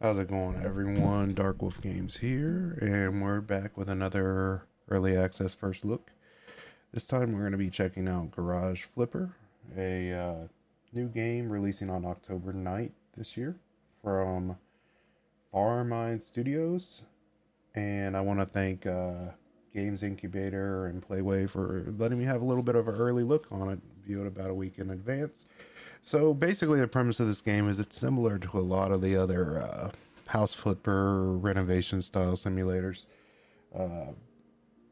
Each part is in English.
How's it going, everyone? Dark Wolf Games here, and we're back with another early access first look. This time we're going to be checking out Garage Flipper, a new game releasing on October 9th this year from Farmine Studios. And I want to thank Games Incubator and Playway for letting me have a little bit of an early look on it, view it about a week in advance. So basically, the premise of this game is it's similar to a lot of the other house flipper renovation style simulators. Uh,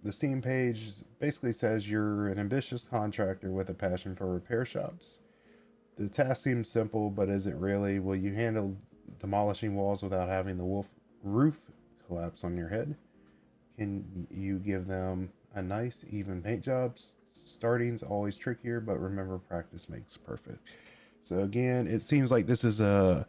the Steam page basically says you're an ambitious contractor with a passion for repair shops. The task seems simple, but is it really? Will you handle demolishing walls without having the roof collapse on your head? Can you give them a nice, even paint job? Starting's always trickier, but remember, practice makes perfect. So again, it seems like this is a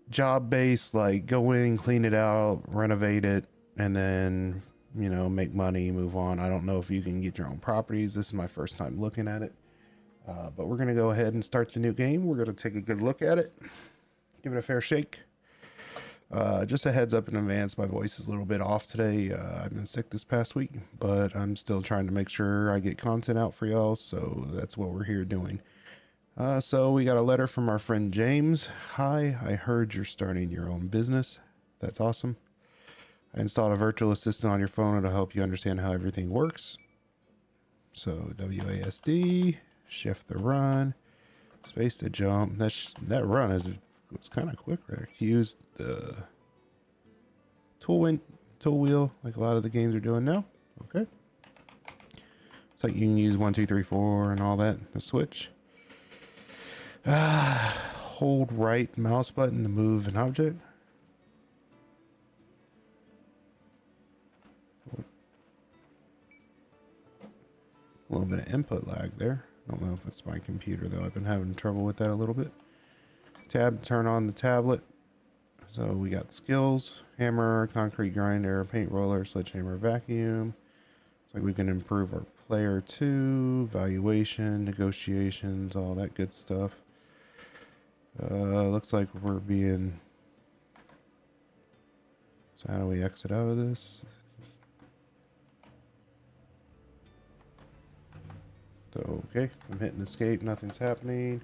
job based, like go in, clean it out, renovate it, and then make money, move on. I don't know if you can get your own properties. This is my first time looking at it, but we're gonna go ahead and start the new game. We're gonna take a good look at it, give it a fair shake. Just a heads up in advance, my voice is a little bit off today. I've been sick this past week, but I'm still trying to make sure I get content out for y'all, so that's what we're here doing. So we got a letter from our friend James. Hi, I heard you're starting your own business. That's awesome. I installed a virtual assistant on your phone to help you understand how everything works. So WASD, shift the run, space to jump. That run was kind of quick. Right? Use the tool tool wheel like a lot of the games are doing now. Okay. It's like you can use 1, 2, 3, 4 and all that. The switch. Hold right mouse button to move an object. A little bit of input lag there. I don't know if it's my computer though. I've been having trouble with that a little bit. Tab to turn on the tablet. So we got skills, hammer, concrete grinder, paint roller, sledgehammer, vacuum. Looks like we can improve our player 2, valuation, negotiations, all that good stuff. Looks like we're being... So how do we exit out of this? So, okay, I'm hitting escape, nothing's happening.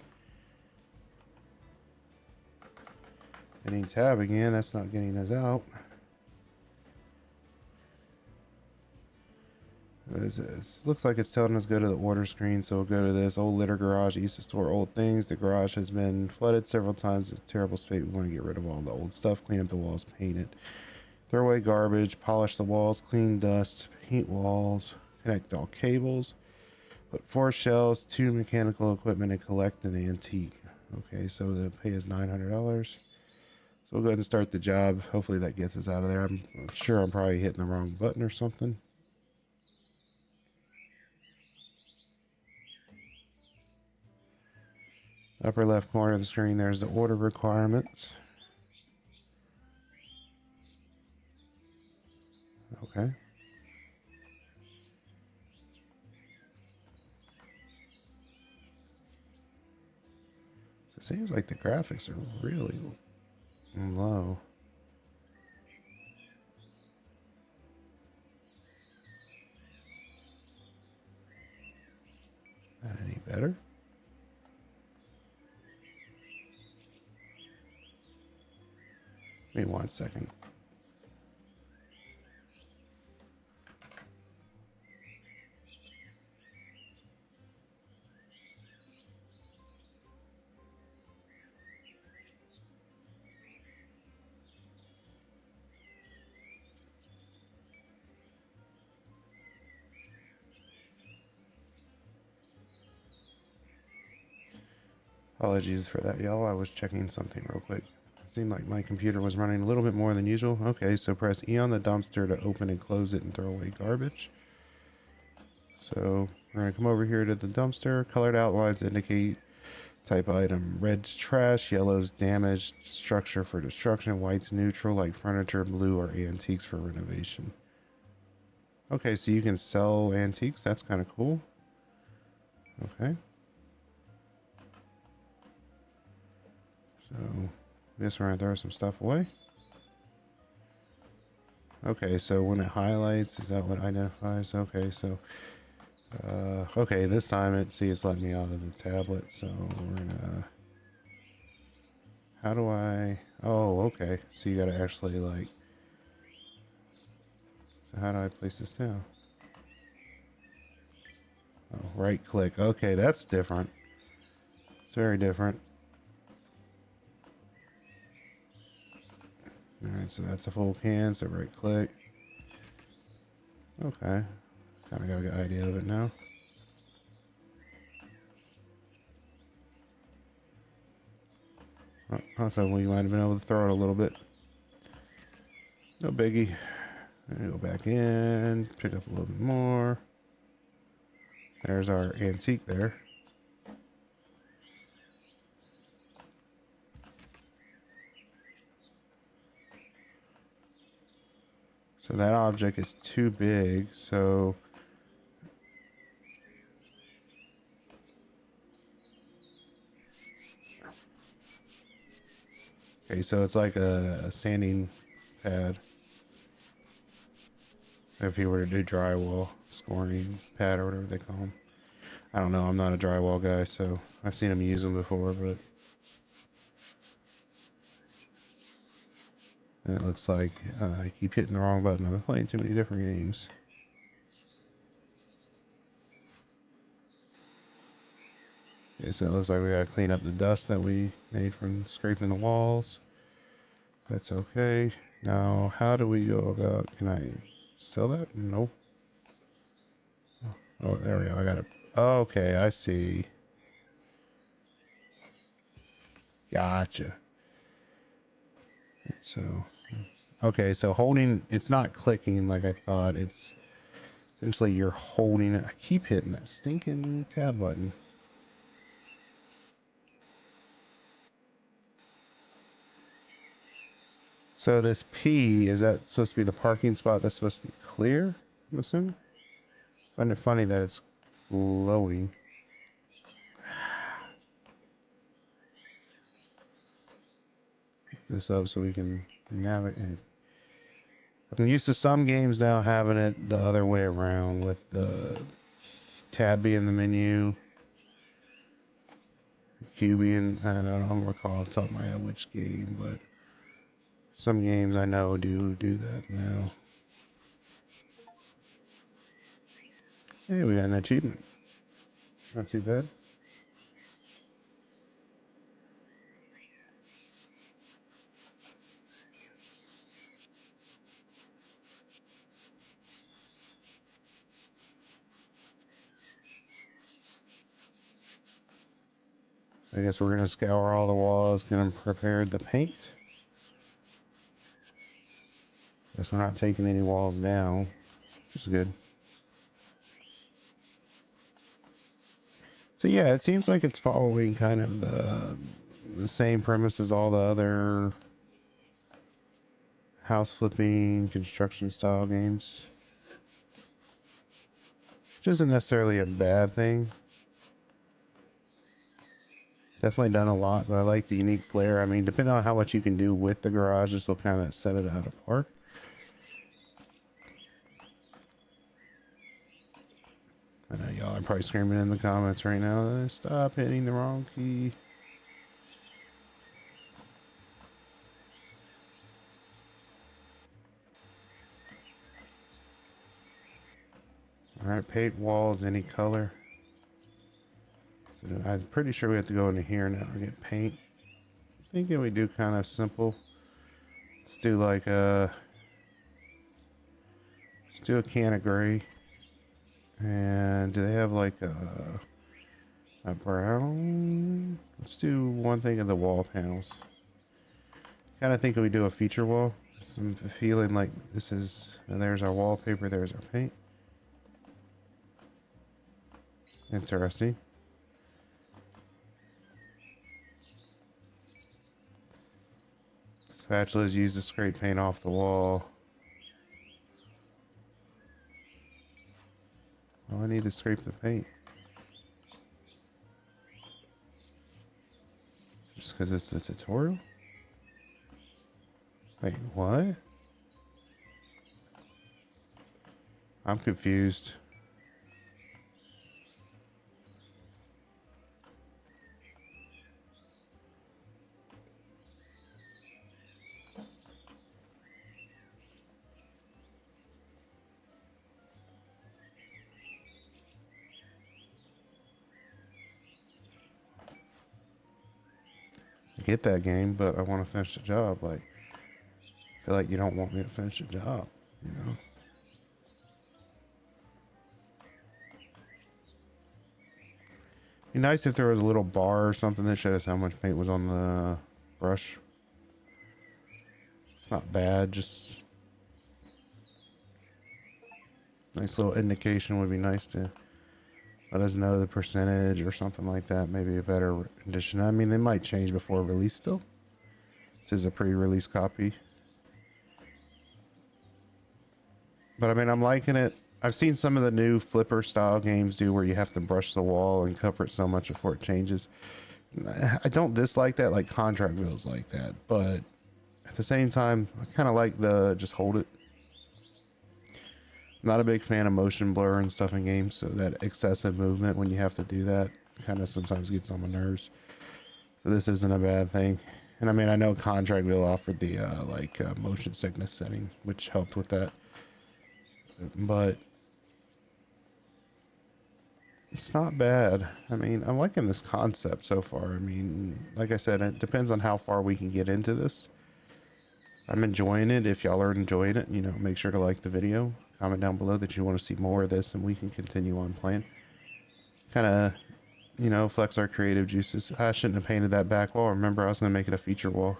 Hitting tab again, that's not getting us out. What is this? Looks like it's telling us go to the order screen, so we'll go to this. Old litter garage. It used to store old things. The garage has been flooded several times. It's a terrible state. We want to get rid of all the old stuff, clean up the walls, paint it. Throw away garbage, polish the walls, clean dust, paint walls, connect all cables. Put 4 shelves, 2 mechanical equipment, and collect an antique. Okay, so the pay is $900. So we'll go ahead and start the job. Hopefully that gets us out of there. I'm sure I'm probably hitting the wrong button or something. Upper left corner of the screen, there's the order requirements. Okay. So it seems like the graphics are really low. Not any better. Give me 1 second. Apologies for that, y'all. I was checking something real quick. It seemed like my computer was running a little bit more than usual. Okay, so press E on the dumpster to open and close it and throw away garbage. So we're going to come over here to the dumpster. Colored outlines indicate type item. Red's trash, yellow's damaged, structure for destruction, white's neutral like furniture, blue are antiques for renovation. Okay, so you can sell antiques. That's kind of cool. Okay. So, I guess we're going to throw some stuff away. Okay, so when it highlights, is that what identifies? Okay, so okay, this time it's letting me out of the tablet, so we're gonna, how do I, oh, okay, so you gotta actually like, so how do I place this down? Oh, right click. Okay, that's different. It's very different. Alright, so that's a full can, so right click. Okay, kind of got a good idea of it now. Oh, I thought we might have been able to throw it a little bit. No biggie. Go back in, pick up a little bit more. There's our antique there. So that object is too big, so okay, so it's like a sanding pad. If you were to do drywall, scoring pad or whatever they call them. I don't know, I'm not a drywall guy, so I've seen them use them before, but it looks like I keep hitting the wrong button. I'm playing too many different games. Okay, so it looks like we gotta clean up the dust that we made from scraping the walls. That's okay. Now, how do we go about, can I sell that? Nope. Oh, there we go. I got it. Okay, I see. Gotcha. So, okay, so holding, it's not clicking like I thought. It's essentially you're holding it. I keep hitting that stinking tab button. So this P, is that supposed to be the parking spot that's supposed to be clear? I'm assuming? I find it funny that it's glowing. This up so we can navigate. I'm used to some games now having it the other way around with the tab being in the menu, Q being, I don't recall off the top of my head which game, but some games I know do that now. Hey, we got an achievement. Not too bad. I guess we're gonna scour all the walls, gonna prepare the paint. Guess we're not taking any walls down, which is good. So yeah, it seems like it's following kind of the same premise as all the other house flipping construction style games. Which isn't necessarily a bad thing. Definitely done a lot, but I like the unique flair. I mean, depending on how much you can do with the garage, this will kind of set it out apart. I know y'all are probably screaming in the comments right now, stop hitting the wrong key. Alright, paint walls any color. So I'm pretty sure we have to go into here now and get paint. Thinking we do kind of simple. Let's do like let's do a can of gray. And do they have like a brown? Let's do one thing of the wall panels. Kind of think we do a feature wall. I'm feeling like this is, and there's our wallpaper, there's our paint. Interesting. Spatula is used to scrape paint off the wall. Oh, I need to scrape the paint. Just because it's a tutorial? Wait, what? I'm confused. I get that game, but I want to finish the job. Like, I feel like you don't want me to finish the job, you know? Be nice if there was a little bar or something that showed us how much paint was on the brush. It's not bad, just nice little indication would be nice to let us know the percentage or something like that. Maybe a better edition. I mean, they might change before release still. This is a pre-release copy. But I mean, I'm liking it. I've seen some of the new flipper style games do where you have to brush the wall and cover it so much before it changes. I don't dislike that, like contract bills like that, but at the same time, I kind of like the just hold it. Not a big fan of motion blur and stuff in games, so that excessive movement when you have to do that kind of sometimes gets on my nerves. So this isn't a bad thing. And I mean, I know contract bill offered the motion sickness setting, which helped with that. But it's not bad. I mean, I'm liking this concept so far. I mean, like I said, it depends on how far we can get into this. I'm enjoying it. If y'all are enjoying it, you know, make sure to like the video. Comment down below that you want to see more of this and we can continue on playing. Kind of, you know, flex our creative juices. I shouldn't have painted that back wall. Remember, I was going to make it a feature wall.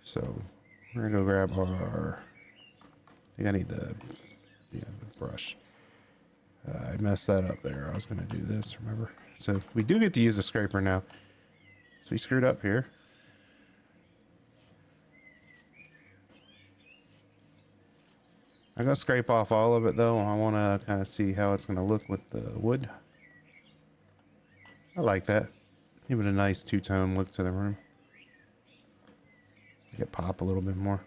So, we're going to go grab our... I think I need the brush. I messed that up there. I was going to do this, remember? So we do get to use a scraper now. So we screwed up here. I'm going to scrape off all of it though. I want to kind of see how it's going to look with the wood. I like that. Give it a nice two-tone look to the room. Make it pop a little bit more.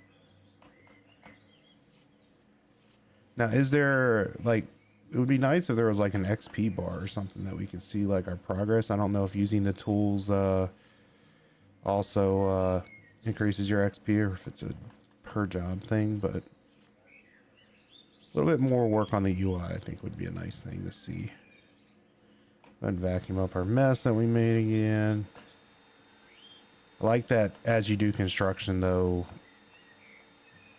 Now, is there, like, it would be nice if there was like an XP bar or something that we could see like our progress. I don't know if using the tools also increases your XP or if it's a per job thing, but a little bit more work on the UI I think would be a nice thing to see. Go ahead and vacuum up our mess that we made again. I like that as you do construction though,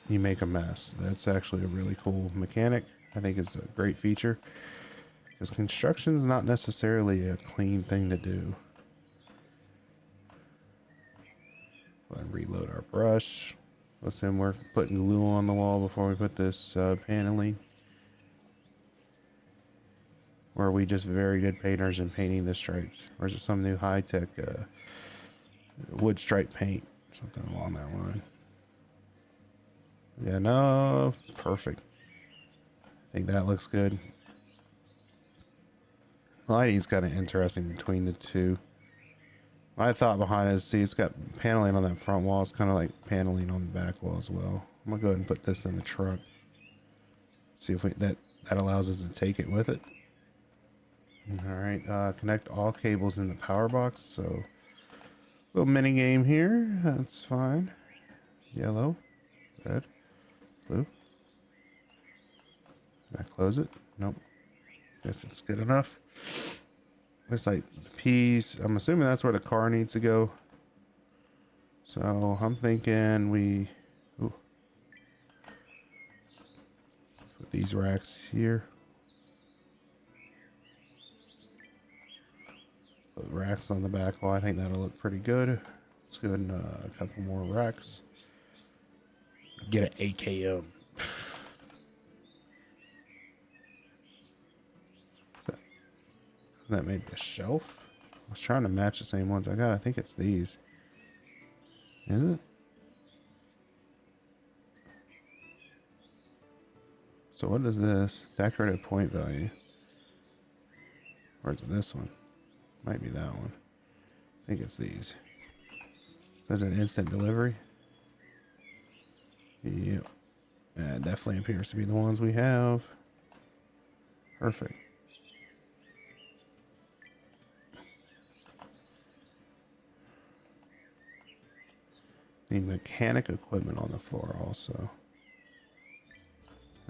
you make a mess. That's actually a really cool mechanic. I think it's a great feature because construction is not necessarily a clean thing to do. Go ahead and reload our brush. Listen, we're putting glue on the wall before we put this paneling. Or are we just very good painters in painting the stripes? Or is it some new high-tech wood stripe paint? Something along that line. Yeah, no, perfect. I think that looks good. Lighting's kind of interesting between the two. My thought behind it is, see, it's got paneling on that front wall. It's kind of like paneling on the back wall as well. I'm gonna go ahead and put this in the truck. See if that allows us to take it with it. All right, connect all cables in the power box. So, little mini game here. That's fine. Yellow, red, blue. Can I close it? Nope. Guess it's good enough. Looks like the P's. I'm assuming that's where the car needs to go. So I'm thinking we put these racks here. Put racks on the back wall. I think that'll look pretty good. Let's go ahead and a couple more racks. Get an AKM. That made the shelf. I was trying to match the same ones I got. I think it's these. Is it? So what is this? Decorative point value. Or is it this one? Might be that one. I think it's these. Says an instant delivery. Yep. Yeah, it definitely appears to be the ones we have. Perfect. Need mechanic equipment on the floor also.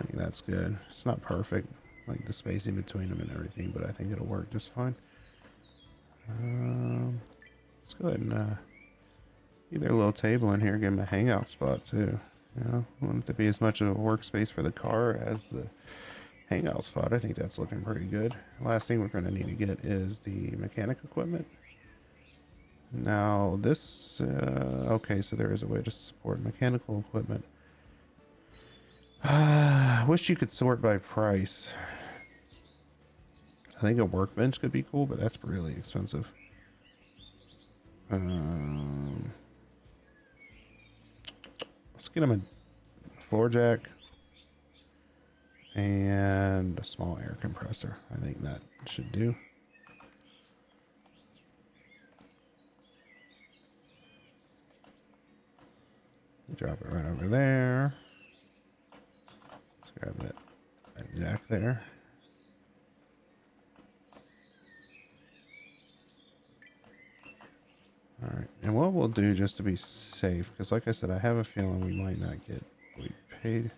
I think that's good. It's not perfect, like the spacing between them and everything, but I think it'll work just fine. Let's go ahead and get their little table in here, give them a hangout spot too. You know, I want it to be as much of a workspace for the car as the hangout spot. I think that's looking pretty good. Last thing we're going to need to get is the mechanic equipment. Now this, okay, so there is a way to support mechanical equipment. I wish you could sort by price. I think a workbench could be cool, but that's really expensive. Let's get him a floor jack and a small air compressor. I think that should do. Drop it right over there. Let's grab that jack there. Alright, and what we'll do just to be safe, because like I said, I have a feeling we might not get what we paid.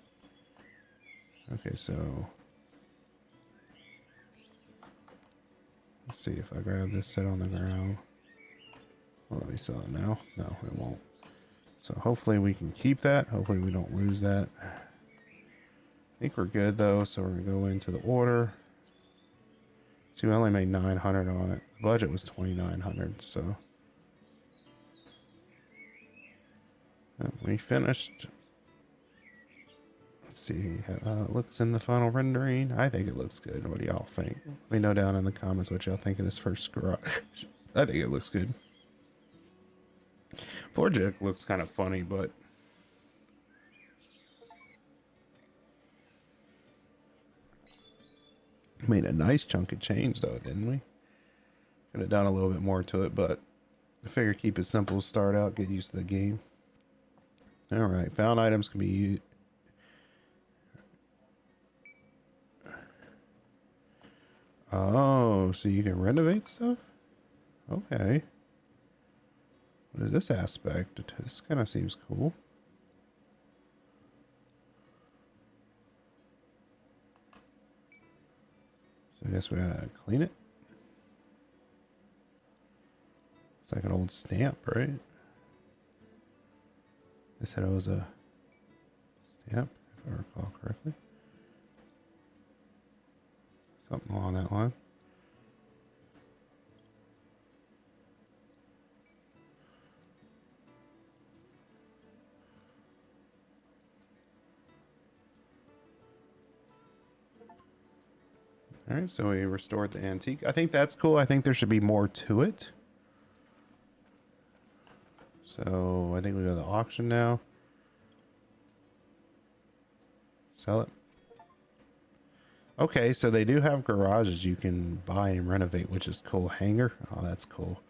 Okay, so let's see if I grab this, set on the ground. Well, let me sell it now. No, it won't. So hopefully we can keep that. Hopefully we don't lose that. I think we're good though, so we're gonna go into the order. See, we only made 900 on it. The budget was 2,900, so we finished. Let's see how it looks in the final rendering. I think it looks good. What do y'all think? Let me know down in the comments what y'all think of this first garage. I think it looks good. Floor jack looks kind of funny, but made a nice chunk of change though, didn't we? Could have done a little bit more to it, but I figure keep it simple, start out, get used to the game. Alright, found items can be used. Oh, so you can renovate stuff? Okay. What is this aspect? This kind of seems cool. So I guess we gotta clean it. It's like an old stamp, right? They said it was a stamp, if I recall correctly. Something along that line. All right, so we restored the antique. I think that's cool. I think there should be more to it. So I think we go to the auction now. Sell it. Okay, so they do have garages you can buy and renovate, which is cool. Hangar. Oh, that's cool.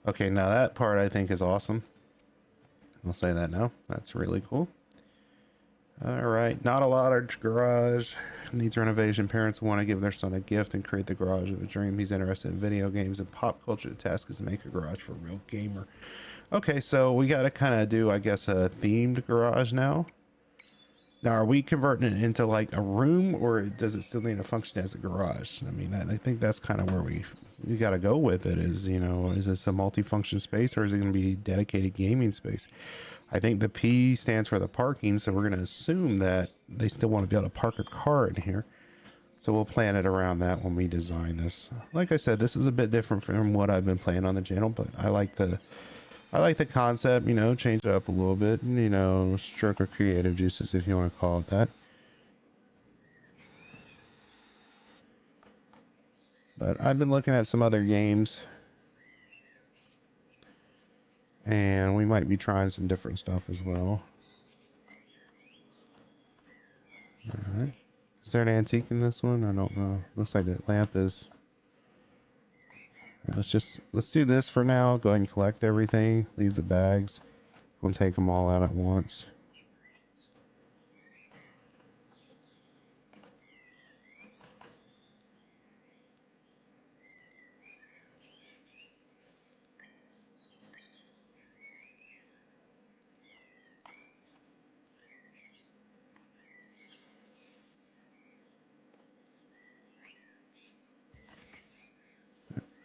Okay, now that part I think is awesome. I'll say that now. That's really cool. All right, not a large garage. Needs renovation. Parents want to give their son a gift and create the garage of a dream. He's interested in video games and pop culture. The task is to make a garage for a real gamer. Okay, so we got to kind of do, I guess, a themed garage now. Now, are we converting it into like a room, or does it still need to function as a garage? I mean, I think that's kind of where we got to go with it. Is, you know, is this a multi-function space, or is it going to be dedicated gaming space? I think the P stands for the parking, so we're going to assume that they still want to be able to park a car in here. So we'll plan it around that when we design this. Like I said, this is a bit different from what I've been playing on the channel, but I like the concept, you know, change it up a little bit, and, you know, stroke of creative juices, if you want to call it that. But I've been looking at some other games, and we might be trying some different stuff as well. Alright. Is there an antique in this one? I don't know. Looks like the lamp is. Let's do this for now. Go ahead and collect everything. Leave the bags. We'll take them all out at once.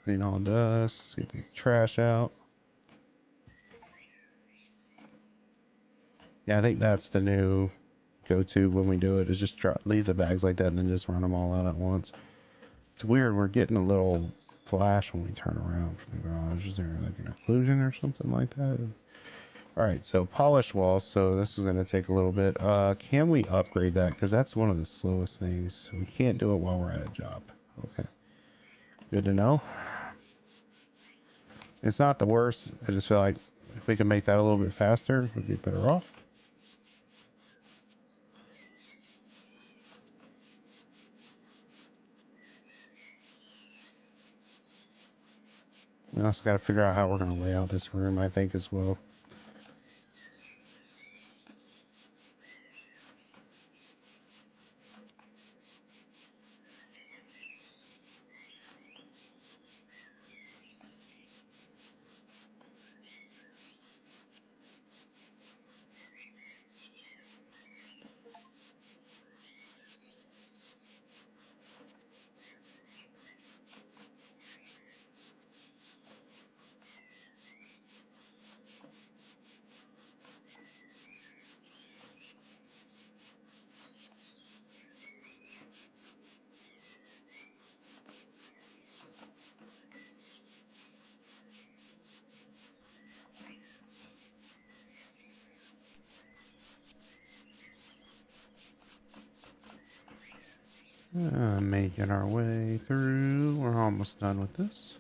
Clean all dust. Get the trash out. Yeah, I think that's the new go-to when we do it, is just leave the bags like that and then just run them all out at once. It's weird, we're getting a little flash when we turn around from the garage. Is there like an occlusion or something like that? Alright, so polished walls, so this is going to take a little bit. Can we upgrade that? Because that's one of the slowest things. We can't do it while we're at a job. Okay. Good to know. It's not the worst. I just feel like if we can make that a little bit faster, we'd be better off. We also got to figure out how we're going to lay out this room, I think, as well. Making our way through. We're almost done with this.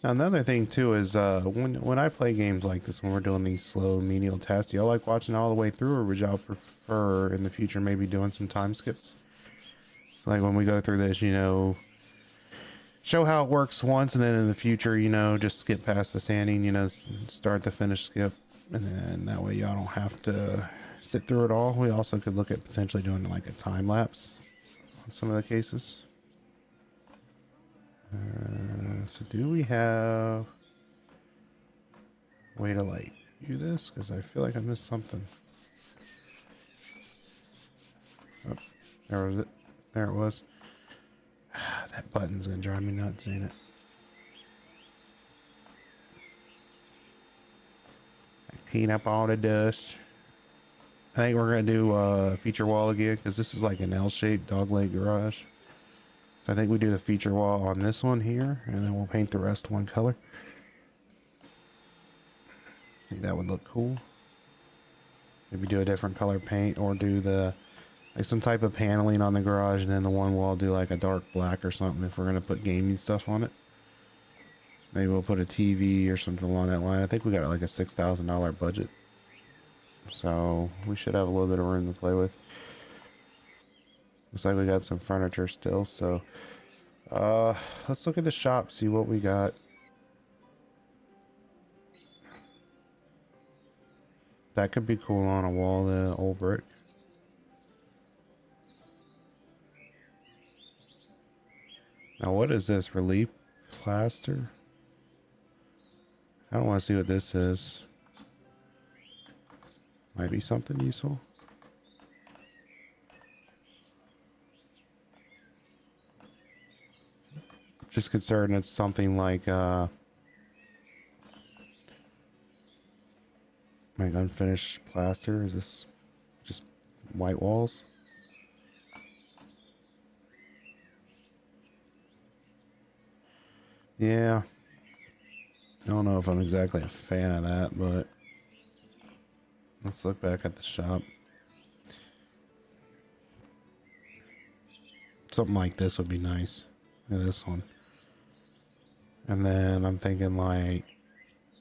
Now, another thing too is when I play games like this, when we're doing these slow menial tasks, do y'all like watching all the way through, or would y'all prefer in the future maybe doing some time skips? So like when we go through this, show how it works once, and then in the future, just skip past the sanding, start the finish skip, and then that way y'all don't have to sit through it all. We also could look at potentially doing like a time lapse on some of the cases. So do we have a way to like do this? Because I feel like I missed something. Oh, there was it. There it was. That button's gonna drive me nuts, ain't it? Clean up all the dust. I think we're gonna do a feature wall again, because this is like an L-shaped dogleg garage. So I think we do the feature wall on this one here, and then we'll paint the rest one color. I think that would look cool. Maybe do a different color paint, or do like some type of paneling on the garage, and then the one wall do like a dark black or something if we're gonna put gaming stuff on it. Maybe we'll put a TV or something along that line. I think we got like a $6,000 budget, so we should have a little bit of room to play with. Looks like we got some furniture still, so let's look at the shop, see what we got. That could be cool on a wall, the old brick. Now what is this? Relief plaster? I don't want to see what this is. Might be something useful. Just concerned it's something like unfinished plaster. Is this just white walls? Yeah. I don't know if I'm exactly a fan of that, but let's look back at the shop. Something like this would be nice. Look at this one. And then I'm thinking like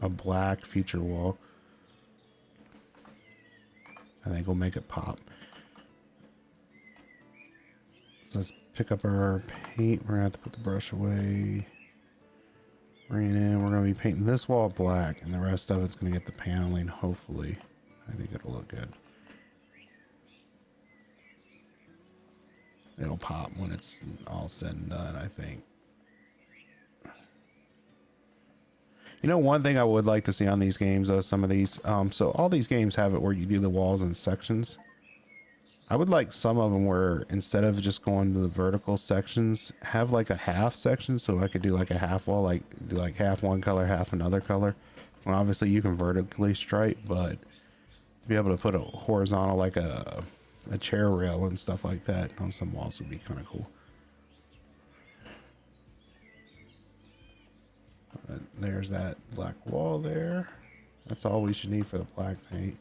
a black feature wall. I think we'll make it pop. So let's pick up our paint. We're gonna have to put the brush away. Bring it in. We're gonna be painting this wall black, and the rest of it's gonna get the paneling. Hopefully, I think it'll look good. It'll pop when it's all said and done, I think. One thing I would like to see on these games, though, some of these, so all these games have it where you do the walls in sections. I would like some of them where instead of just going to the vertical sections, have like a half section, so I could do like a half wall, like do like half one color, half another color. Well, obviously you can vertically stripe, but to be able to put a horizontal, like a chair rail and stuff like that on some walls would be kind of cool. There's that black wall there. That's all we should need for the black paint.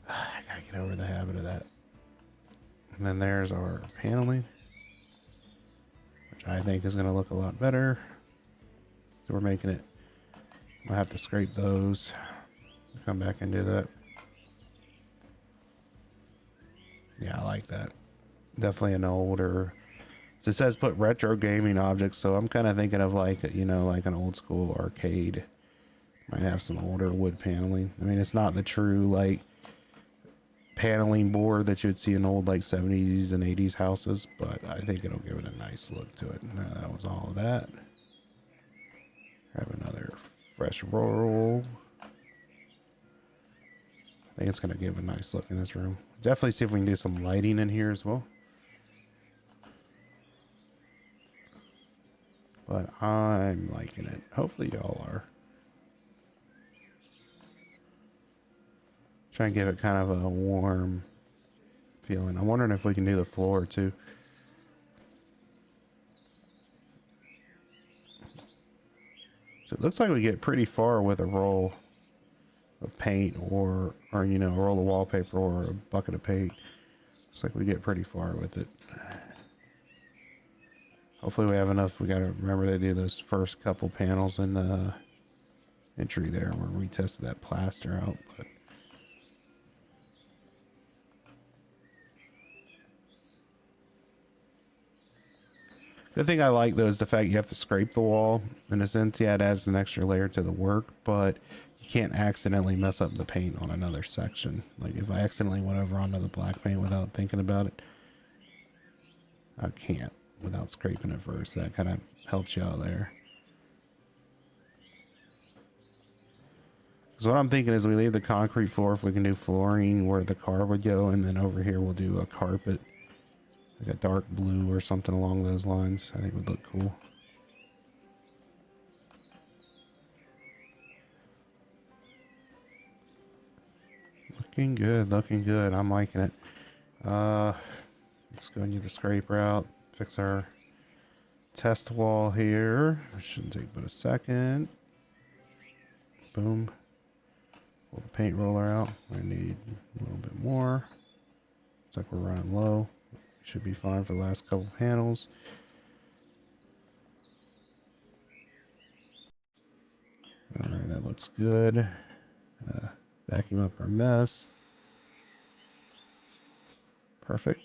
I gotta get over the habit of that. And then there's our paneling, which I think is gonna look a lot better. So we're making it. I'll have to scrape those. Come back and do that. Yeah, I like that. Definitely an older. So it says put retro gaming objects, so I'm kind of thinking of like, you know, like an old school arcade. Might have some older wood paneling. I mean, it's not the true like paneling board that you would see in old like 70s and 80s houses, but I think it'll give it a nice look to it. That was all of that. Have another fresh roll. I think it's going to give a nice look in this room. Definitely see if we can do some lighting in here as well. But I'm liking it. Hopefully y'all are. Try and give it kind of a warm feeling. I'm wondering if we can do the floor too. So it looks like we get pretty far with a roll of paint or you know, a roll of wallpaper or a bucket of paint. Looks like we get pretty far with it. Hopefully we have enough. We gotta remember to do those first couple panels in the entry there where we tested that plaster out. But the thing I like though is the fact you have to scrape the wall. In a sense, yeah, it adds an extra layer to the work, but you can't accidentally mess up the paint on another section. Like if I accidentally went over onto the black paint without thinking about it, I can't without scraping it first. That kind of helps you out there. So what I'm thinking is we leave the concrete floor if we can do flooring where the car would go, and then over here we'll do a carpet, like a dark blue or something along those lines. I think would look cool. Looking good, looking good. I'm liking it. Let's go and do the scrape route. Fix our test wall here. It shouldn't take but a second. Boom. Pull the paint roller out. I need a little bit more. Looks like we're running low. Should be fine for the last couple panels. Alright, that looks good. Vacuum up our mess. Perfect.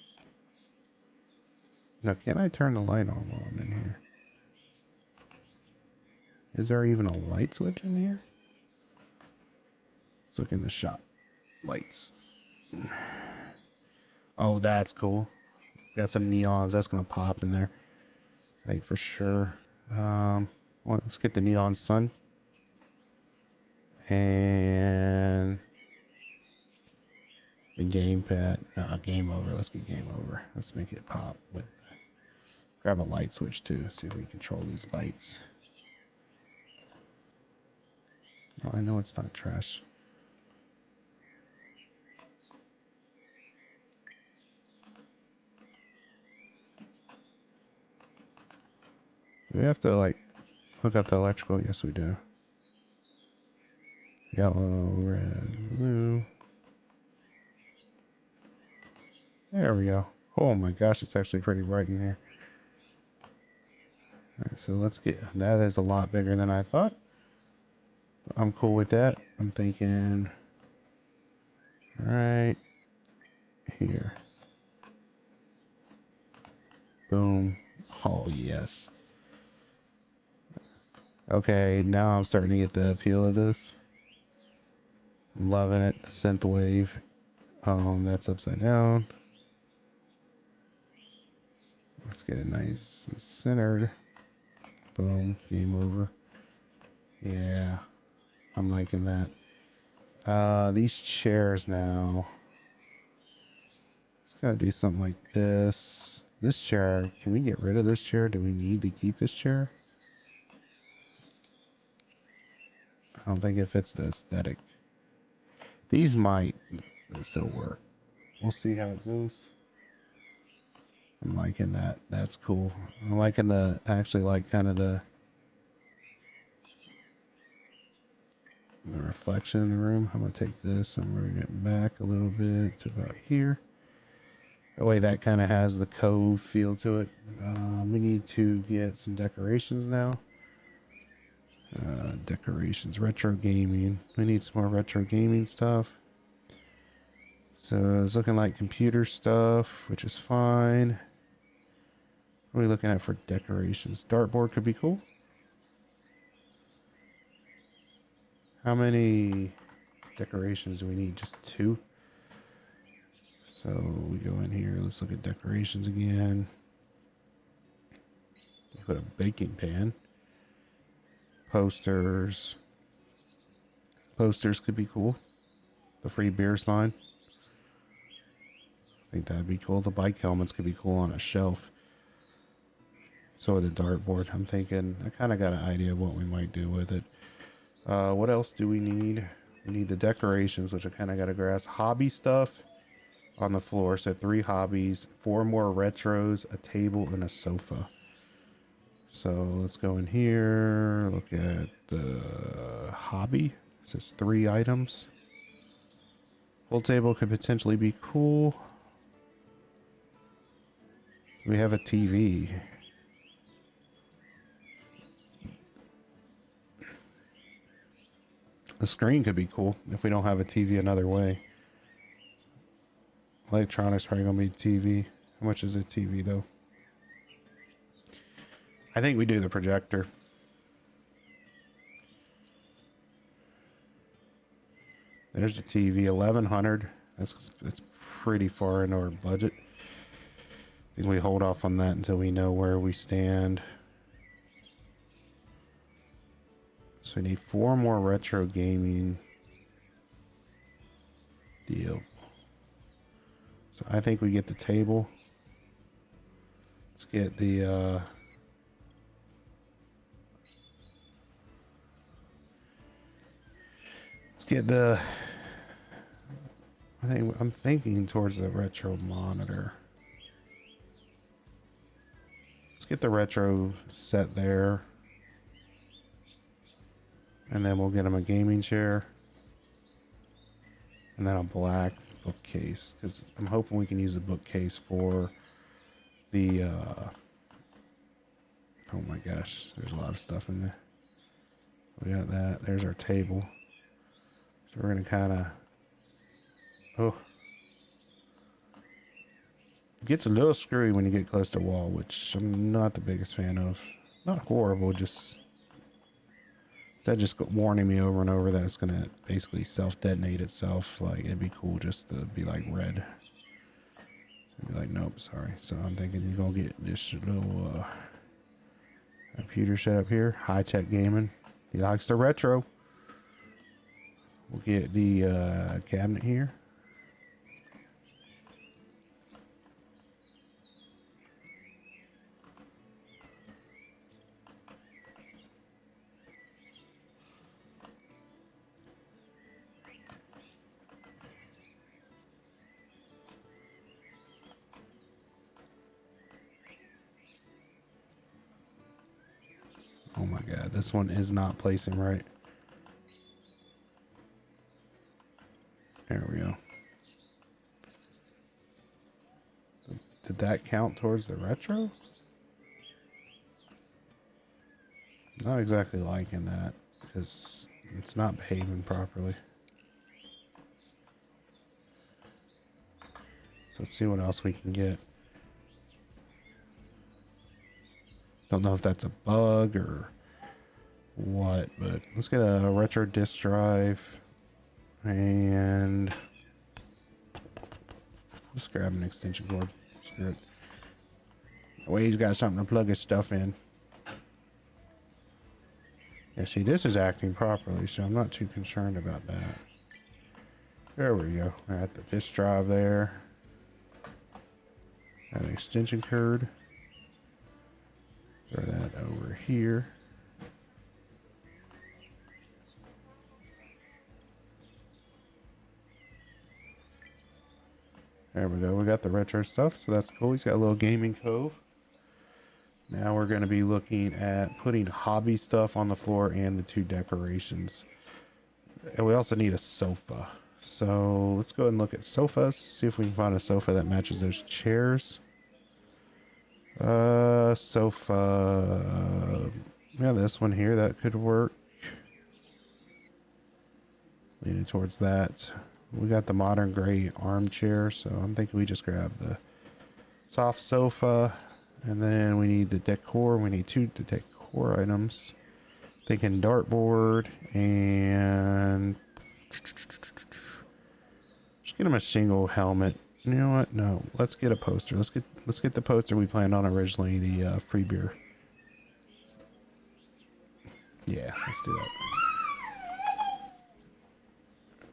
Now, can I turn the light on while I'm in here? Is there even a light switch in here? Let's look in the shop. Lights. Oh, that's cool. Got some neons. That's gonna pop in there. I think for sure. Well, let's get the neon sun. And the gamepad. Game over. Let's get game over. Let's make it pop with. Grab a light switch too. See if we can control these lights. Oh, I know it's not trash. Do we have to like hook up the electrical? Yes, we do. Yellow, red, blue. There we go. Oh my gosh, it's actually pretty bright in here. Alright, so let's get, that is a lot bigger than I thought. I'm cool with that. I'm thinking right here. Boom. Oh yes. Okay, now I'm starting to get the appeal of this. I'm loving it. Synth wave. That's upside down. Let's get it nice and centered. Boom. Game over. Yeah. I'm liking that. These chairs now. Gotta do something like this. This chair, can we get rid of this chair? Do we need to keep this chair? I don't think it fits the aesthetic. These might still work. We'll see how it goes. I'm liking that. That's cool. I'm liking the, actually like kind of the reflection in the room. I'm going to take this and bring it back a little bit to about here. That way that kind of has the cove feel to it. We need to get some decorations now. Decorations, retro gaming. We need some more retro gaming stuff. So it's looking like computer stuff, which is fine. What are we looking at for decorations? Dartboard could be cool. How many decorations do we need? Just 2. So we go in here. Let's look at decorations again. Put a baking pan. Posters. Posters could be cool. The free beer sign. I think that'd be cool. The bike helmets could be cool on a shelf. So would the dartboard. I'm thinking, I kind of got an idea of what we might do with it. What else do we need? We need the decorations, which I kind of got to grasp. Hobby stuff on the floor. So 3 hobbies, 4 more retros, a table, and a sofa. So let's go in here, look at the hobby. It says 3 items. Pool table could potentially be cool. We have a TV. The screen could be cool if we don't have a TV another way. Electronics probably gonna be TV. How much is a TV though? I think we do the projector. There's a TV, 1100. That's pretty far into our budget. I think we hold off on that until we know where we stand. So we need 4 more retro gaming deal. So I think we get the table. Let's get the I'm thinking towards the retro monitor. Let's get the retro set there. And then we'll get him a gaming chair. And then a black bookcase. Because I'm hoping we can use a bookcase for the... oh my gosh, there's a lot of stuff in there. We got that. There's our table. So we're going to kind of... Oh. It gets a little screwy when you get close to a wall, which I'm not the biggest fan of. Not horrible, just... That just warning me over and over that it's going to basically self-detonate itself. Like, it'd be cool just to be like red. I'd be like, nope, sorry. So I'm thinking you're going to get this little computer set up here. High-tech gaming. He likes the retro. We'll get the cabinet here. Oh my god, this one is not placing right. There we go. Did that count towards the retro? Not exactly liking that because it's not behaving properly. So let's see what else we can get. Don't know if that's a bug or what, but let's get a retro disk drive and just grab an extension cord. Screw it. That way he's got something to plug his stuff in. Yeah, see, this is acting properly, so I'm not too concerned about that. There we go. I got the disk drive there. Got an extension cord. Throw that over here. There we go. We got the retro stuff, so that's cool. He's got a little gaming cove. Now we're going to be looking at putting hobby stuff on the floor and the 2 decorations. And we also need a sofa. So let's go ahead and look at sofas. See if we can find a sofa that matches those chairs. Sofa. Yeah, this one here, that could work. Leaning towards that. We got the modern gray armchair, so I'm thinking we just grab the soft sofa. And then we need the decor. We need 2 decor items. Thinking dartboard and just get him a shingle helmet. You know what? No, let's get a poster. Let's get the poster we planned on originally, the free beer. Yeah, let's do that.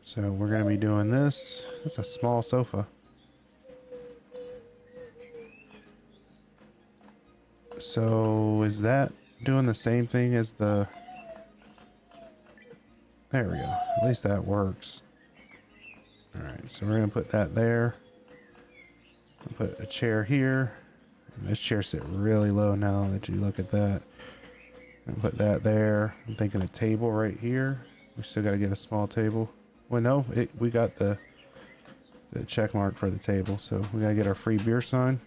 So we're gonna be doing this. It's a small sofa. So is that doing the same thing as the... There we go. At least that works. Alright, so we're going to put that there. I'll put a chair here. And this chair sit really low now that you look at that. And put that there. I'm thinking a table right here. We still got to get a small table. Well, no, we got the check mark for the table. So we got to get our free beer sign.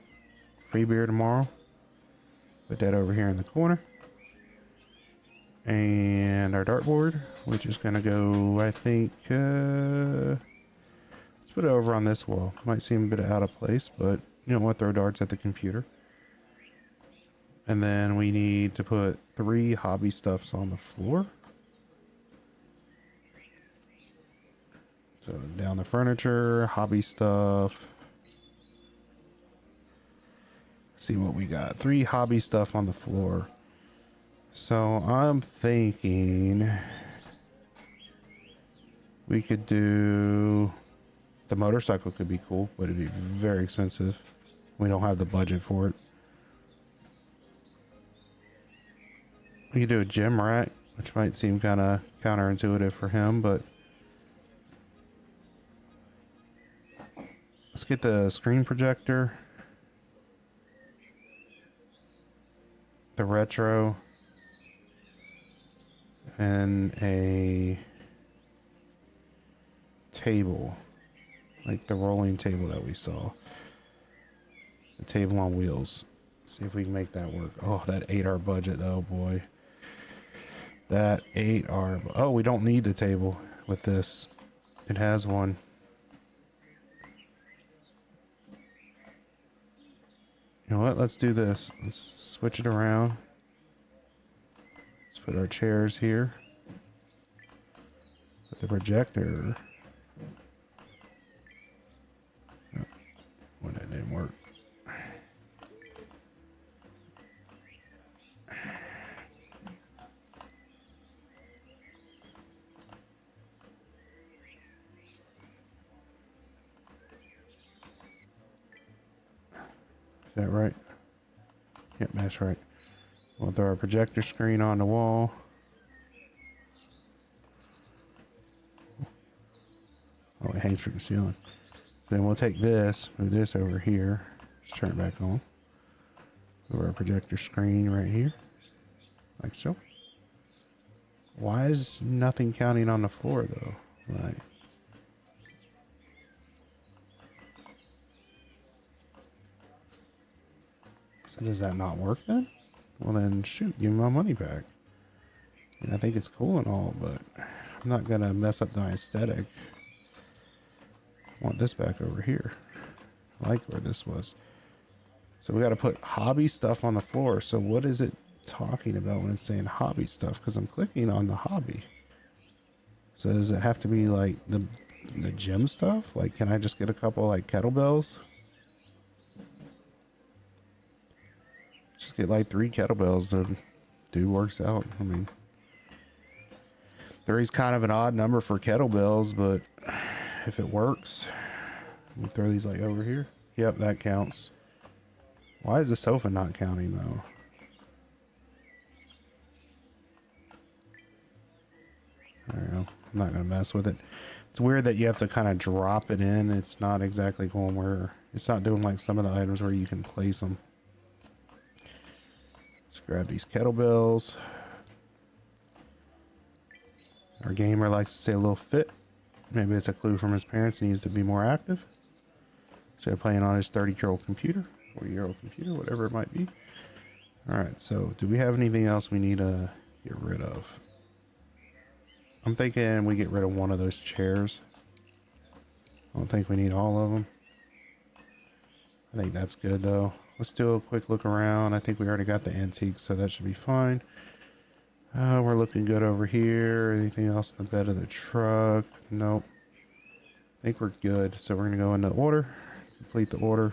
Free beer tomorrow. Put that over here in the corner. And our dartboard, which is going to go, I think, let's put it over on this wall. Might seem a bit out of place, but you know what, throw darts at the computer. And then we need to put 3 hobby stuffs on the floor. So down the furniture, hobby stuff. See what we got. 3 hobby stuff on the floor. So I'm thinking we could do the motorcycle. Could be cool, but it'd be very expensive. We don't have the budget for it. We could do a gym rack, which might seem kind of counterintuitive for him, but let's get the screen projector, the retro, and a table, like the rolling table that we saw. The table on wheels. See if we can make that work. Oh, that ate our budget though, boy. That ate our... Oh, we don't need the table with this. It has one. You know what? Let's do this. Let's switch it around. Let's put our chairs here. Put the projector. Oh, well, that didn't work. Is that right? Yep, that's right. We'll throw our projector screen on the wall. Oh, it hangs from the ceiling. Then we'll take this, move this over here. Just turn it back on. Move our projector screen right here. Like so. Why is nothing counting on the floor though? Like... So does that not work then? Well then, shoot, give me my money back. And I think it's cool and all, but I'm not gonna mess up my aesthetic. I want this back over here. I like where this was. So we gotta put hobby stuff on the floor. So what is it talking about when it's saying hobby stuff? Because I'm clicking on the hobby. So does it have to be like the gym stuff? Like, can I just get a couple like kettlebells? Just get like 3 kettlebells. The dude works out. I mean, 3's kind of an odd number for kettlebells, but if it works, we throw these like over here. Yep, that counts. Why is the sofa not counting though? There we go. I'm not gonna mess with it. It's weird that you have to kind of drop it in. It's not exactly going where... It's not doing like some of the items where you can place them. Let's grab these kettlebells. Our gamer likes to stay a little fit. Maybe it's a clue from his parents. He needs to be more active. So playing on his 30-year-old computer, 40-year-old computer, whatever it might be. All right, so do we have anything else we need to get rid of? I'm thinking we get rid of one of those chairs. I don't think we need all of them. I think that's good though. Let's do a quick look around. I think we already got the antiques, so that should be fine. We're looking good over here. Anything else in the bed of the truck? Nope. I think we're good. So we're gonna go into order, complete the order.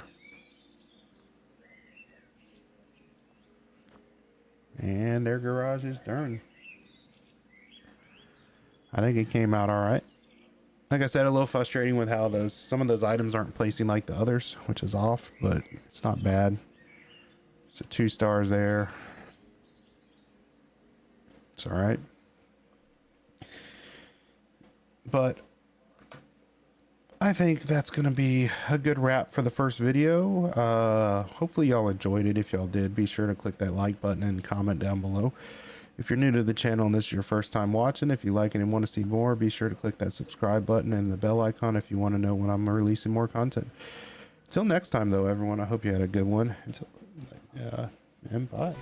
And their garage is done. I think it came out all right. Like I said, a little frustrating with how some of those items aren't placing like the others, which is off, but it's not bad. So 2 stars there. It's all right. But I think that's going to be a good wrap for the first video. Hopefully y'all enjoyed it. If y'all did, be sure to click that like button and comment down below. If you're new to the channel and this is your first time watching, if you like it and want to see more, be sure to click that subscribe button and the bell icon if you want to know when I'm releasing more content. Until next time, though, everyone, I hope you had a good one. And bye.